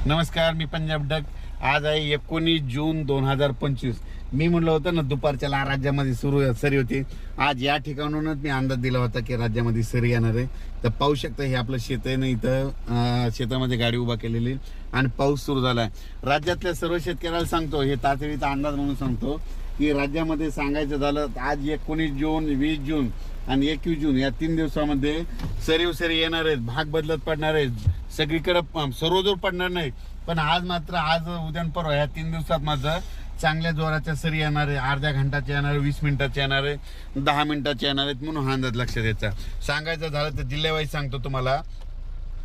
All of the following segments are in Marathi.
नमस्कार, मी पंजाब डक. आज आहे 19 जून 2025. मी म्हणलं होतं ना दुपारच्या राज्यामध्ये सरी होती. आज या ठिकाणूनच मी अंदाज दिला होता की राज्यामध्ये सरी येणार आहे. तर पाहू शकता हे आपलं शेत आहे ना, इथं शेतामध्ये गाडी उभा केलेली आणि पाऊस सुरू झाला आहे. राज्यातल्या सर्व शेतकऱ्याला सांगतो, हे तातडीचा अंदाज म्हणून सांगतो की राज्यामध्ये सांगायचं झालं तर आज 19 जून, 20 जून आणि 21 जून या 3 दिवसामध्ये सरी येणार आहेत. भाग बदलत पडणार आहेत. सगळीकडे सर्वदूर पडणार नाही, पण आज मात्र आज उद्या परवा या 3 दिवसात मात्र चांगल्या जोराच्या सरी येणार आहे. अर्ध्या घंटाचे येणार आहे, 20 मिनिटाचे येणार आहे, 10 मिनिटाचे येणार आहेत. म्हणून हा अंदाज लक्षात द्यायचा. सांगायचं झालं तर जिल्ह्यावाईज सांगतो तुम्हाला.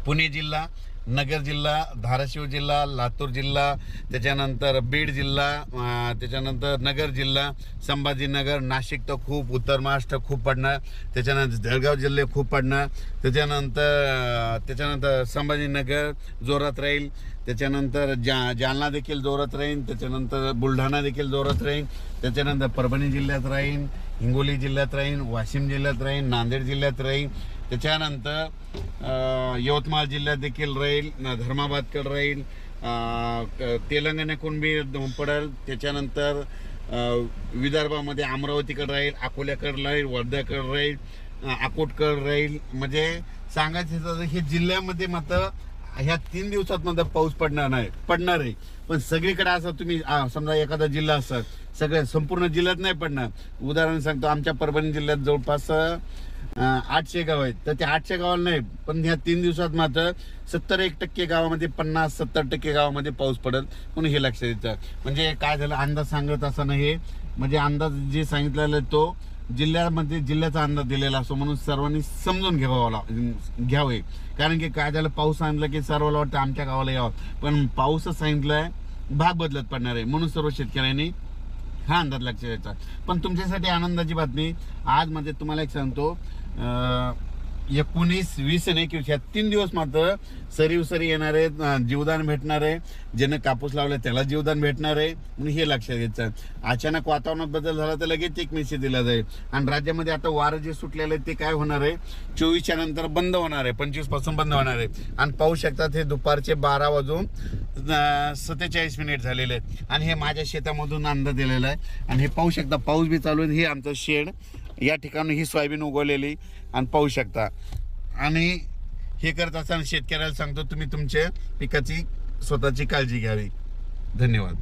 पुणे जिल्हा, नगर जिल्हा, धाराशिव जिल्हा, लातूर जिल्हा, त्याच्यानंतर बीड जिल्हा, त्याच्यानंतर नगर जिल्हा, संभाजीनगर, नाशिक तर खूप, उत्तर महाराष्ट्र खूप पडणार, त्याच्यानंतर जळगाव जिल्हे खूप पडणार, त्याच्यानंतर संभाजीनगर जोरात राहील, त्याच्यानंतर जालना देखील जोरात राहील, त्याच्यानंतर बुलढाणा देखील जोरात राहील, त्याच्यानंतर परभणी जिल्ह्यात राहील, हिंगोली जिल्ह्यात राहील, वाशिम जिल्ह्यात राहील, नांदेड जिल्ह्यात राहील, त्याच्यानंतर यवतमाळ जिल्ह्यात देखील राहील, धर्माबादकडे राहील, तेलंगणाकडून बी पडेल, त्याच्यानंतर विदर्भामध्ये अमरावतीकडे राहील, अकोल्याकडे राहील, वर्ध्याकडे राहील, अकोटकडे राहील. म्हणजे सांगायचं तर हे जिल्ह्यामध्ये मात्र ह्या 3 दिवसात मात्र पाऊस पडणार आहे. पण सगळीकडे असं तुम्ही समजा एखादा जिल्हा असं सगळ्या संपूर्ण जिल्ह्यात नाही पडणार. उदाहरण सांगतो, आमच्या परभणी जिल्ह्यात जवळपास 800 गाव आहेत. तर त्या 800 गावाला नाही, पण ह्या 3 दिवसात मात्र 70% गावामध्ये, 50-70% गावामध्ये पाऊस पडेल. म्हणून हे लक्षात येतं. म्हणजे काय झालं, अंदाज सांगत असताना हे म्हणजे अंदाज जे सांगितलेला तो जिल्ह्यामध्ये जिल्ह्याचा अंदाज दिलेला असतो. म्हणून सर्वांनी समजून घ्यावे. कारण की काय झालं, पाऊस सांगितलं की सर्वांना वाटतं आमच्या गावाला यावं, पण पाऊसच सांगितलंय भाग बदलत पडणार आहे. म्हणून सर्व शेतकऱ्यांनी हा अंदाज लक्षात द्यायचा. पण तुमच्यासाठी आनंदाची बातमी आज म्हणजे तुम्हाला एक सांगतो, 19, 20 आणि 21 ह्या 3 दिवस मात्र सरी येणार आहेत. जीवदान भेटणार आहे. ज्यानं कापूस लावला त्याला जीवदान भेटणार आहे. म्हणून हे लक्षात घ्यायचं. अचानक वातावरणात बदल झाला तर लगेच एक मेसेज दिला जाईल. आणि राज्यामध्ये आता वारं जे सुटलेलं आहे ते काय होणार आहे, 24च्या नंतर बंद होणार आहे, 25 पासून बंद होणार आहे. आणि पाहू शकतात हे दुपारचे 12 वाजून 47 मिनिट झालेले आहेत. आणि हे माझ्या शेतामधून अंदाज दिलेला आहे. आणि हे पाहू शकता पाऊस बी चालू आहे. हे आमचं शेड, या ठिकाणी ही सोयाबीन उगवलेली आणि पाहू शकता. आणि हे करत असताना शेतकऱ्याला सांगतो, तुम्ही तुमच्या पिकाची स्वतःची काळजी घ्यावी. धन्यवाद.